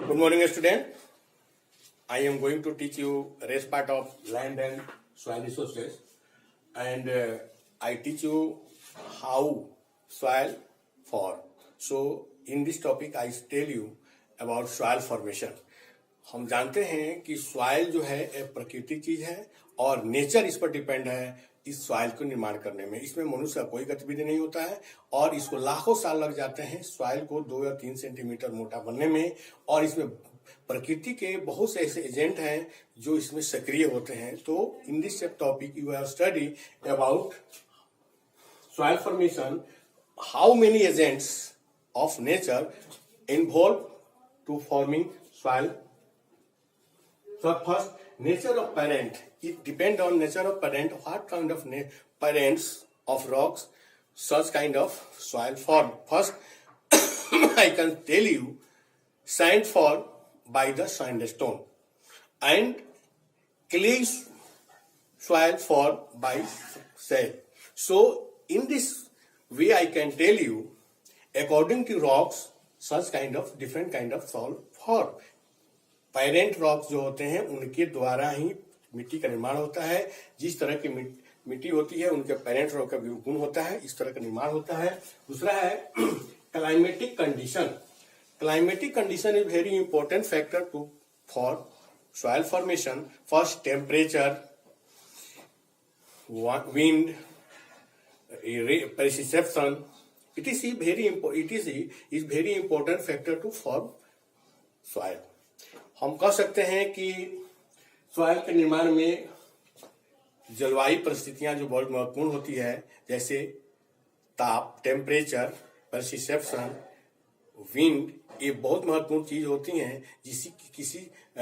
Good morning, student. I am going to teach you rest part of land and soil resources, and I teach you how soil form. So in this topic, I tell you about soil formation. हम जानते हैं कि soil जो है एक प्राकृतिक चीज है और नेचर इस पर डिपेंड है इस सॉइल को निर्माण करने में। इसमें मनुष्य का कोई गतिविधि नहीं होता है और इसको लाखों साल लग जाते हैं सॉइल को 2 या 3 सेंटीमीटर मोटा बनने में। और इसमें प्रकृति के बहुत से ऐसे एजेंट हैं जो इसमें सक्रिय होते हैं। तो in this topic you have study about soil formation, how many agents of nature involve to forming soil. So first, nature of parent. It depends on nature of parent. What kind of parents of rocks such kind of soil form? First, I can tell you, sand form by the sandstone, and clay soil form by shale. So in this way, I can tell you, according to rocks, such kind of different kind of soil form. Parent rocks जो होते हैं उनके द्वारा ही मिट्टी का निर्माण होता है। जिस तरह की मिट्टी होती है उनके पेरेंट रॉक का भी गुण होता है, इस तरह का निर्माण होता है। दूसरा है climatic condition. Climatic condition is very important factor to for soil formation. First, temperature, wind, precipitation, it is very important factor to form soil. हम कह सकते हैं कि सॉइल के निर्माण में जलवायु परिस्थितियां जो बहुत महत्वपूर्ण होती है, जैसे ताप, टेम्परेचर, प्रेसिपिटेशन, विंड, ये बहुत महत्वपूर्ण चीज होती हैं जिसकी किसी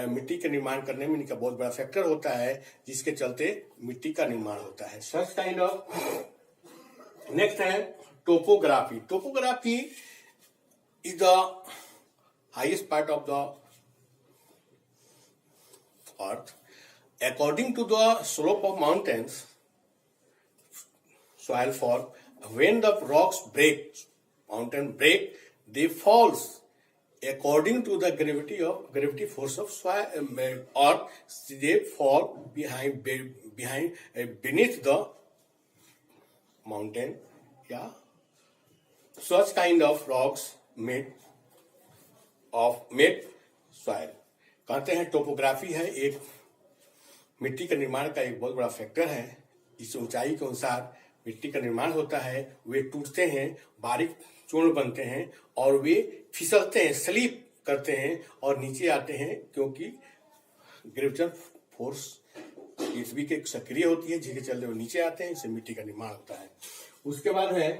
मिट्टी के निर्माण करने में इनका बहुत बड़ा फैक्टर होता है, जिसके चलते मिट्टी का निर्माण होता है. Such kind of. नेक्स्ट है topography. Topography is the highest part of the earth. According to the slope of mountains, soil form. When the rocks mountain break, they falls according to the gravity force of soil, earth. They fall beneath the mountain. Yeah, such kind of rocks made soil. कहते हैं topography है एक मिट्टी के निर्माण का एक बहुत बड़ा फैक्टर है. इस ऊंचाई के अनुसार मिट्टी का निर्माण होता है. वे टूटते हैं, बारीक चूर्ण बनते हैं और वे फिसलते हैं, स्लिप करते हैं और नीचे आते हैं, क्योंकि ग्रेविटेशन फोर्स पृथ्वी के सक्रिय होती है, जिसके चलते वो नीचे आते हैं. इससे मिट्टी का निर्माण होता है. उसके बाद है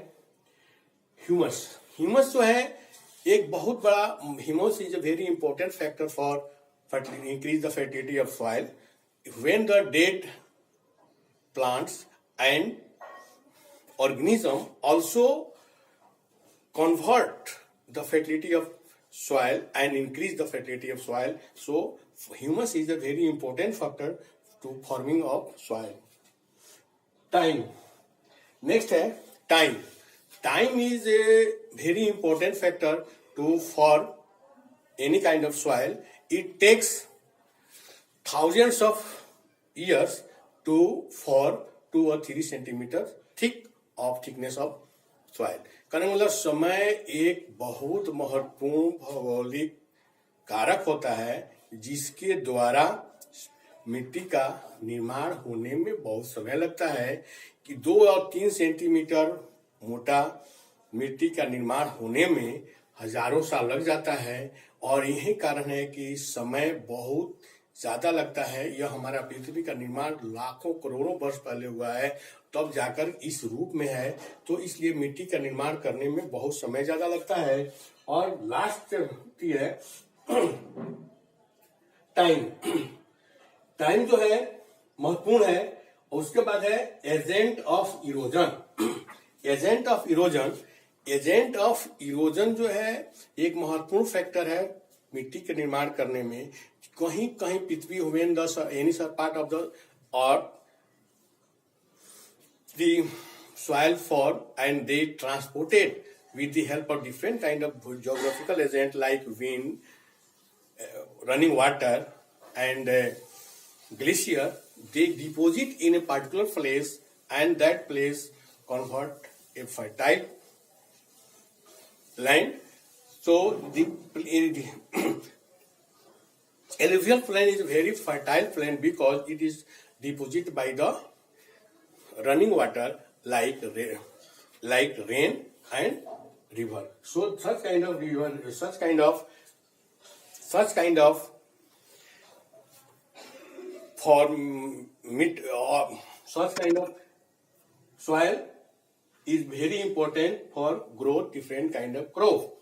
ह्यूमस. ह्यूमस जो है एक बहुत बड़ा, humus is a very important factor for increase the fertility of soil. When the dead plants and organism also convert the fertility of soil and increase the fertility of soil. So humus is a very important factor to forming of soil. Time. Next है time. Time is a very important factor to form any kind of soil. It takes thousands of years to form 2 or 3 centimeter thickness of soil. कहने मतलब समय एक बहुत महत्वपूर्ण भौगोलिक कारक होता है जिसके द्वारा मिट्टी का निर्माण होने में बहुत समय लगता है. कि 2 और 3 सेंटीमीटर मोटा मिट्टी का निर्माण होने में हजारों साल लग जाता है. और यही कारण है कि समय बहुत ज्यादा लगता है. यह हमारा पृथ्वी का निर्माण लाखों करोड़ों वर्ष पहले हुआ है, तब जाकर इस रूप में है. तो इसलिए मिट्टी का निर्माण करने में बहुत समय ज्यादा लगता है. और लास्ट होती है टाइम. टाइम जो है महत्वपूर्ण है. उसके बाद है agent of erosion. Agent of erosion. Agent of erosion जो है एक महत्वपूर्ण फैक्टर है मिट्टी के निर्माण करने में. कहीं कहीं पृथ्वी when the any part of the earth the soil form and they transported with the help of different kind of geographical agent like wind, running water and glacier, they deposit in a particular place, and that place convert a fertile land. So the alluvial plain is a very fertile plain because it is deposited by the running water like rain and river. So such kind of river, such kind of such kind of soil is very important for growth different kind of crop.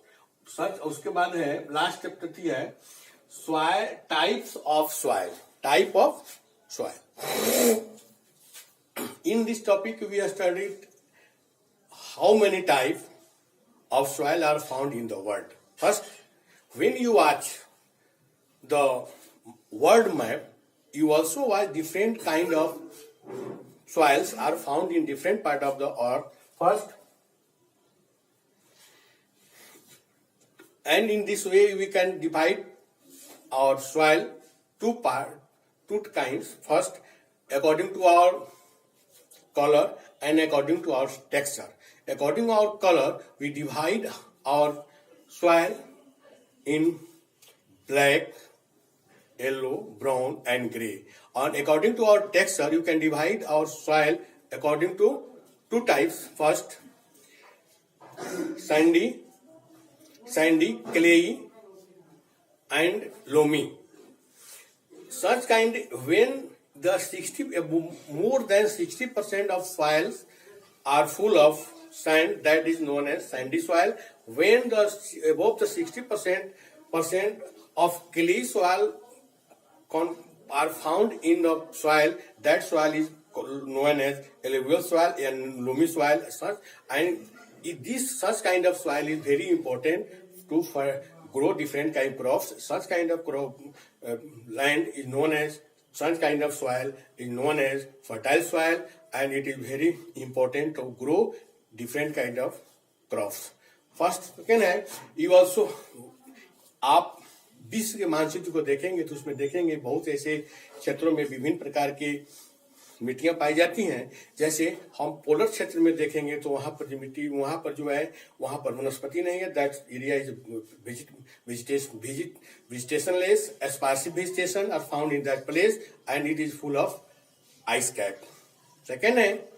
सच उसके बाद है last chapter है soil types of soil. Type of soil. In this topic we have studied how many types of soil are found in the world. First, when you watch the world map, you also watch different kind of soils are found in different part of the earth. First, and in this way we can divide our soil two kinds. First, according to our color and according to our texture. According to our color, we divide our soil in black, yellow, brown and grey. And according to our texture, you can divide our soil according to two types. First, sandy, clayey and loamy. Such kind, when the more than 60% of soils are full of sand, that is known as sandy soil. When the above the 60% of clay soil are found in the soil, that soil is known as alluvial soil and loamy soil. And this such kind of soil is very important to grow different kind of crops. Such kind of crop land is known as, such kind of soil is known as fertile soil, and it is very important to grow different kind of crops. First, second है, you also आप विश्व के मानचित्र को देखेंगे तो उसमें देखेंगे बहुत ऐसे क्षेत्रों में विभिन्न प्रकार के मिट्टियां पाई जाती हैं. जैसे हम पोलर क्षेत्र में देखेंगे तो वहां पर जो मिट्टी, वहां पर जो है वहां पर वनस्पति नहीं है. That area is vegetationless. Sparse vegetation are found in that place and it is full of ice cap. Second है,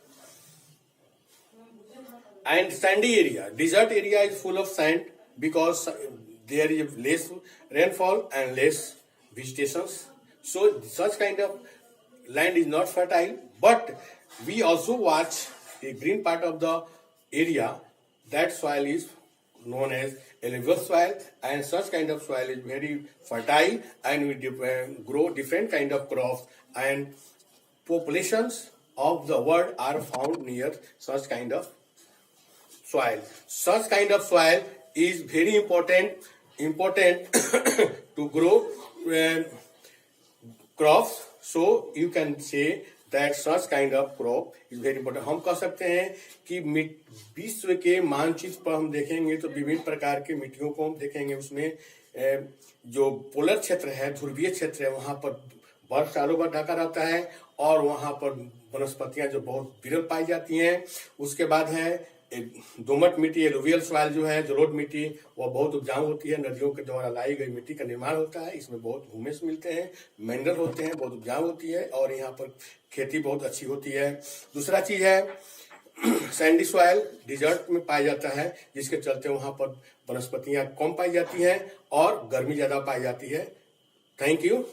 and sandy area, desert area is full of sand because there is less rainfall and less vegetations. So such kind of land is not fertile. But we also watch the green part of the area, that soil is known as alluvial soil, and such kind of soil is very fertile and we grow different kind of crops, and populations of the world are found near such kind of soil. Such kind of soil is very important to grow crops. So you can say that such kind of crop is very important. हम कह सकते हैं कि विश्व के मानचित्र पर हम देखेंगे तो विभिन्न प्रकार के मिट्टियों को हम देखेंगे. उसमें जो पोलर क्षेत्र है, ध्रुवीय क्षेत्र है, वहां पर बर्फ सालों भर ढका रहता है और वहां पर वनस्पतियां जो बहुत विरल पाई जाती हैं. उसके बाद है दोमट मिट्टी, एलुवियल सॉइल जो है, जलोढ़ मिट्टी, वह बहुत उपजाऊ होती है. नदियों के द्वारा लाई गई मिट्टी का निर्माण होता है. इसमें बहुत ह्यूमस मिलते हैं, मिनरल होते हैं, बहुत उपजाऊ होती है और यहाँ पर खेती बहुत अच्छी होती है. दूसरा चीज है सैंडी सॉइल, डिजर्ट में पाया जाता है, जिसके चलते वहां पर वनस्पतियां कम पाई जाती हैं और गर्मी ज्यादा पाई जाती है. Thank you.